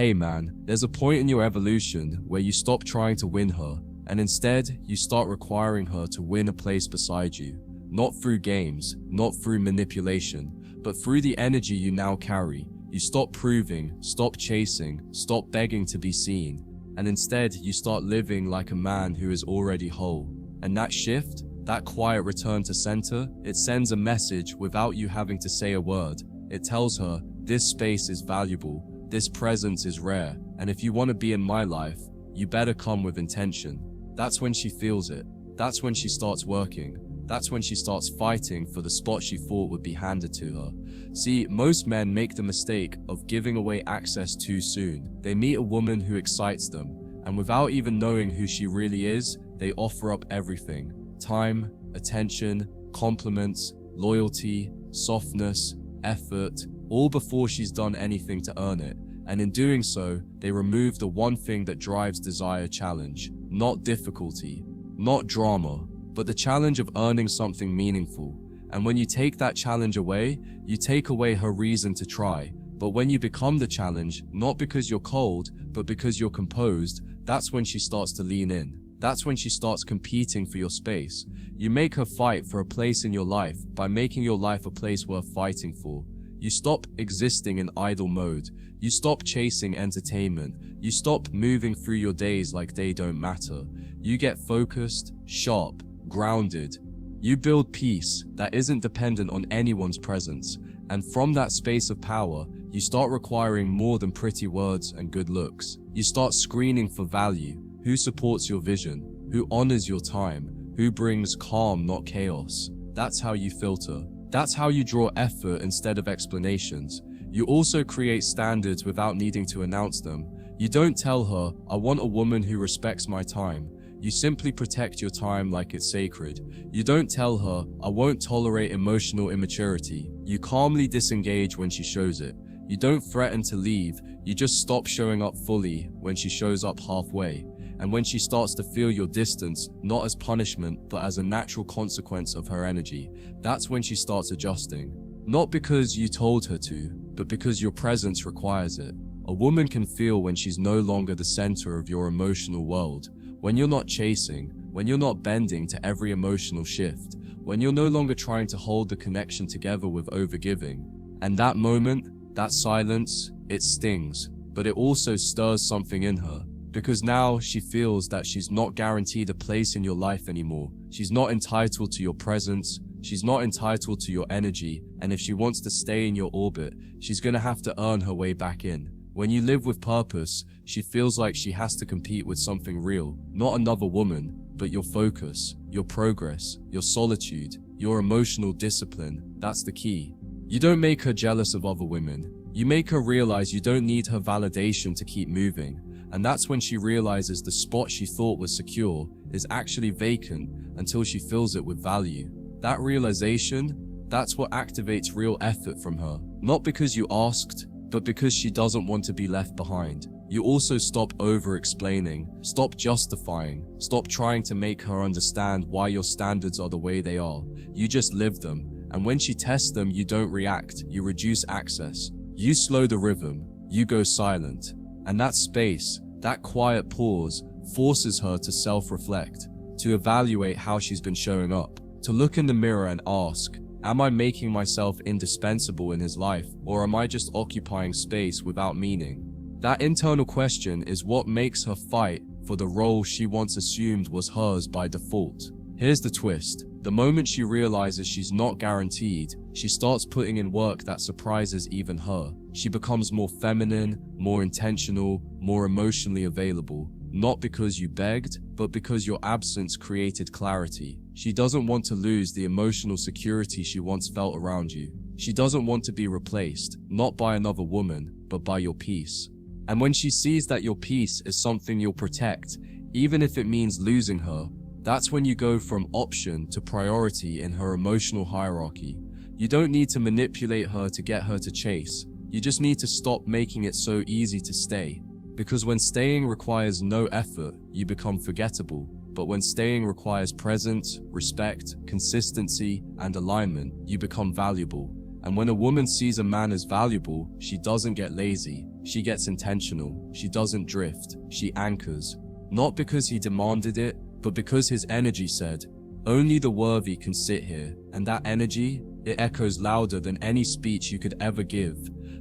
Hey man, there's a point in your evolution where you stop trying to win her, and instead, you start requiring her to win a place beside you. Not through games, not through manipulation, but through the energy you now carry. You stop proving, stop chasing, stop begging to be seen, and instead you start living like a man who is already whole. And that shift, that quiet return to center, it sends a message without you having to say a word. It tells her, this space is valuable, this presence is rare, and if you want to be in my life, you better come with intention. That's when she feels it. That's when she starts working. That's when she starts fighting for the spot she thought would be handed to her. See, most men make the mistake of giving away access too soon. They meet a woman who excites them, and without even knowing who she really is, they offer up everything. Time, attention, compliments, loyalty, softness, effort, all before she's done anything to earn it. And in doing so, they remove the one thing that drives desire: challenge. Not difficulty, not drama, but the challenge of earning something meaningful. And when you take that challenge away, you take away her reason to try. But when you become the challenge, not because you're cold, but because you're composed, that's when she starts to lean in. That's when she starts competing for your space. You make her fight for a place in your life by making your life a place worth fighting for. You stop existing in idle mode. You stop chasing entertainment. You stop moving through your days like they don't matter. You get focused, sharp, grounded. You build peace that isn't dependent on anyone's presence. And from that space of power, you start requiring more than pretty words and good looks. You start screening for value. Who supports your vision? Who honors your time? Who brings calm, not chaos? That's how you filter. That's how you draw effort instead of explanations. You also create standards without needing to announce them. You don't tell her, I want a woman who respects my time. You simply protect your time like it's sacred. You don't tell her, I won't tolerate emotional immaturity. You calmly disengage when she shows it. You don't threaten to leave, you just stop showing up fully when she shows up halfway. And when she starts to feel your distance, not as punishment, but as a natural consequence of her energy, that's when she starts adjusting. Not because you told her to, but because your presence requires it. A woman can feel when she's no longer the center of your emotional world, when you're not chasing, when you're not bending to every emotional shift, when you're no longer trying to hold the connection together with overgiving. And that moment, that silence, it stings, but it also stirs something in her. Because now she feels that she's not guaranteed a place in your life anymore. She's not entitled to your presence. She's not entitled to your energy. And if she wants to stay in your orbit, she's gonna have to earn her way back in. When you live with purpose, she feels like she has to compete with something real. Not another woman, but your focus, your progress, your solitude, your emotional discipline. That's the key. You don't make her jealous of other women. You make her realize you don't need her validation to keep moving. And that's when she realizes the spot she thought was secure is actually vacant until she fills it with value. That realization, that's what activates real effort from her. Not because you asked, but because she doesn't want to be left behind. You also stop over-explaining, stop justifying, stop trying to make her understand why your standards are the way they are. You just live them. And when she tests them, you don't react, you reduce access. You slow the rhythm, you go silent. And that space, that quiet pause, forces her to self-reflect, to evaluate how she's been showing up, to look in the mirror and ask, am I making myself indispensable in his life, or am I just occupying space without meaning? That internal question is what makes her fight for the role she once assumed was hers by default. Here's the twist. The moment she realizes she's not guaranteed, she starts putting in work that surprises even her. She becomes more feminine, more intentional, more emotionally available. Not because you begged, but because your absence created clarity. She doesn't want to lose the emotional security she once felt around you. She doesn't want to be replaced, not by another woman, but by your peace. And when she sees that your peace is something you'll protect, even if it means losing her, that's when you go from option to priority in her emotional hierarchy. You don't need to manipulate her to get her to chase. You just need to stop making it so easy to stay. Because when staying requires no effort, you become forgettable. But when staying requires presence, respect, consistency, and alignment, you become valuable. And when a woman sees a man as valuable, she doesn't get lazy. she gets intentional. She doesn't drift. She anchors. Not because he demanded it, but because his energy said, only the worthy can sit here. And that energy, it echoes louder than any speech you could ever give.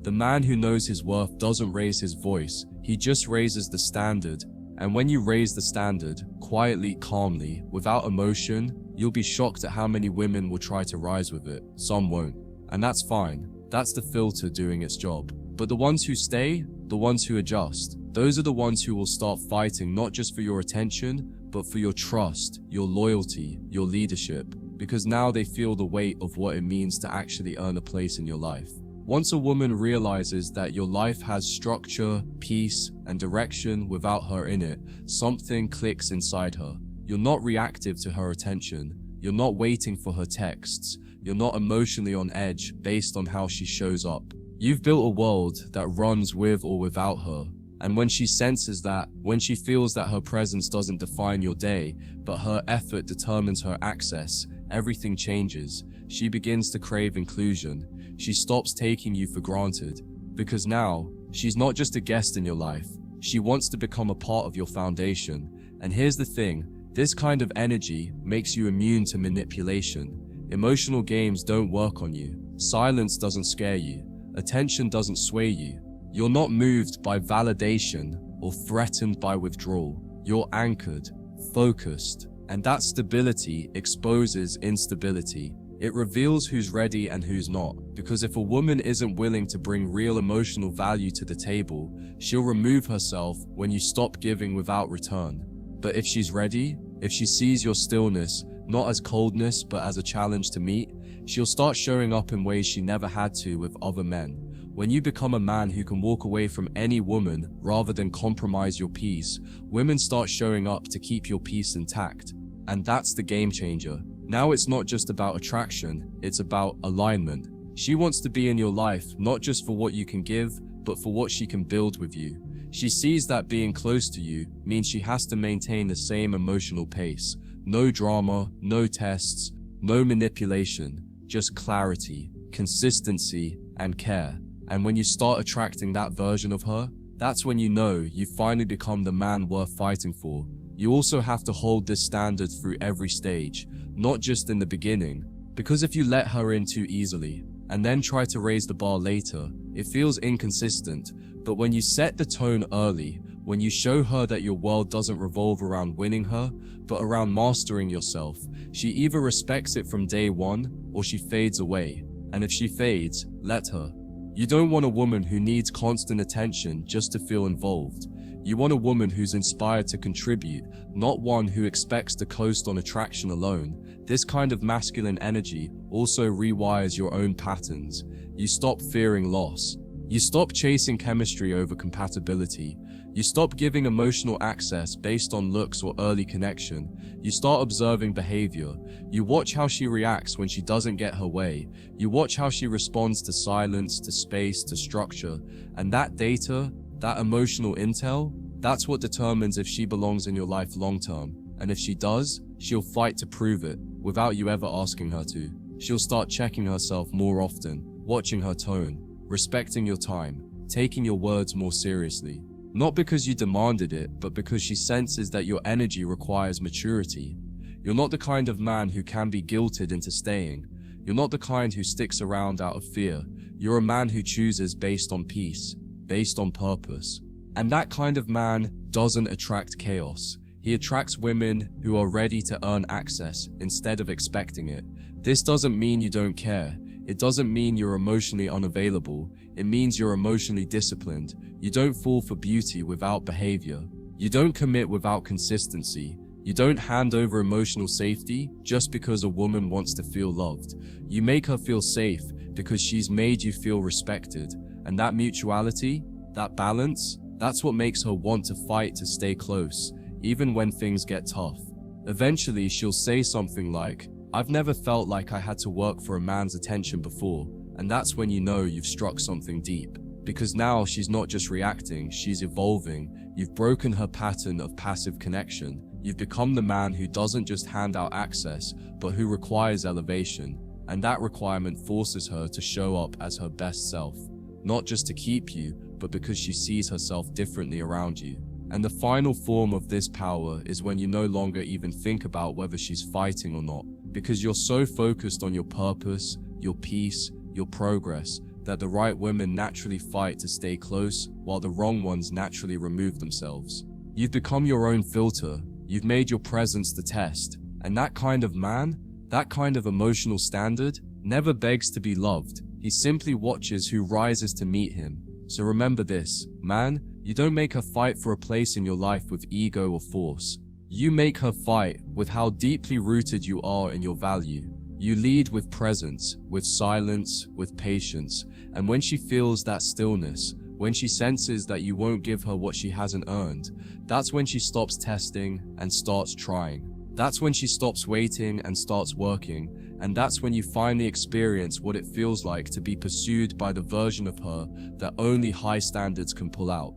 The man who knows his worth doesn't raise his voice. He just raises the standard. And when you raise the standard, quietly, calmly, without emotion, you'll be shocked at how many women will try to rise with it. Some won't. And that's fine. That's the filter doing its job. But the ones who stay, the ones who adjust, those are the ones who will start fighting not just for your attention, but for your trust, your loyalty, your leadership. Because now they feel the weight of what it means to actually earn a place in your life. Once a woman realizes that your life has structure, peace, and direction without her in it, something clicks inside her. You're not reactive to her attention. You're not waiting for her texts. You're not emotionally on edge based on how she shows up. You've built a world that runs with or without her. And when she senses that, when she feels that her presence doesn't define your day, but her effort determines her access, everything changes. She begins to crave inclusion. She stops taking you for granted. Because now, she's not just a guest in your life. She wants to become a part of your foundation. And here's the thing, this kind of energy makes you immune to manipulation. Emotional games don't work on you. Silence doesn't scare you. Attention doesn't sway you. You're not moved by validation or threatened by withdrawal. You're anchored, focused, and that stability exposes instability. It reveals who's ready and who's not, because if a woman isn't willing to bring real emotional value to the table, she'll remove herself when you stop giving without return. But if she's ready, if she sees your stillness not as coldness but as a challenge to meet, she'll start showing up in ways she never had to with other men. When you become a man who can walk away from any woman rather than compromise your peace, women start showing up to keep your peace intact. And that's the game changer. Now it's not just about attraction, it's about alignment. She wants to be in your life not just for what you can give, but for what she can build with you. She sees that being close to you means she has to maintain the same emotional pace. No drama, no tests, no manipulation, just clarity, consistency, and care. And when you start attracting that version of her, that's when you know you've finally become the man worth fighting for. You also have to hold this standard through every stage, not just in the beginning. Because if you let her in too easily, and then try to raise the bar later, it feels inconsistent. But when you set the tone early, when you show her that your world doesn't revolve around winning her, but around mastering yourself, she either respects it from day one, or she fades away. And if she fades, let her. You don't want a woman who needs constant attention just to feel involved. You want a woman who's inspired to contribute, not one who expects to coast on attraction alone. This kind of masculine energy also rewires your own patterns. You stop fearing loss. You stop chasing chemistry over compatibility. You stop giving emotional access based on looks or early connection. You start observing behavior. You watch how she reacts when she doesn't get her way. You watch how she responds to silence, to space, to structure. And that data, that emotional intel, that's what determines if she belongs in your life long term. And if she does, she'll fight to prove it without you ever asking her to. She'll start checking herself more often, watching her tone, respecting your time, taking your words more seriously. Not because you demanded it, but because she senses that your energy requires maturity. You're not the kind of man who can be guilted into staying. You're not the kind who sticks around out of fear. You're a man who chooses based on peace, based on purpose. And that kind of man doesn't attract chaos. He attracts women who are ready to earn access instead of expecting it. This doesn't mean you don't care. It doesn't mean you're emotionally unavailable. It means you're emotionally disciplined. You don't fall for beauty without behavior. You don't commit without consistency. You don't hand over emotional safety just because a woman wants to feel loved. You make her feel safe because she's made you feel respected. And that mutuality, that balance, that's what makes her want to fight to stay close, even when things get tough. Eventually, she'll say something like, "I've never felt like I had to work for a man's attention before," and that's when you know you've struck something deep. Because now she's not just reacting, she's evolving. You've broken her pattern of passive connection. You've become the man who doesn't just hand out access, but who requires elevation. And that requirement forces her to show up as her best self. not just to keep you, but because she sees herself differently around you. And the final form of this power is when you no longer even think about whether she's fighting or not, because you're so focused on your purpose, your peace, your progress, that the right women naturally fight to stay close, while the wrong ones naturally remove themselves. You've become your own filter, you've made your presence the test, and that kind of man, that kind of emotional standard, never begs to be loved. He simply watches who rises to meet him. So remember this, man, you don't make her fight for a place in your life with ego or force. You make her fight with how deeply rooted you are in your value. You lead with presence, with silence, with patience, and when she feels that stillness, when she senses that you won't give her what she hasn't earned, that's when she stops testing and starts trying. That's when she stops waiting and starts working, and that's when you finally experience what it feels like to be pursued by the version of her that only high standards can pull out.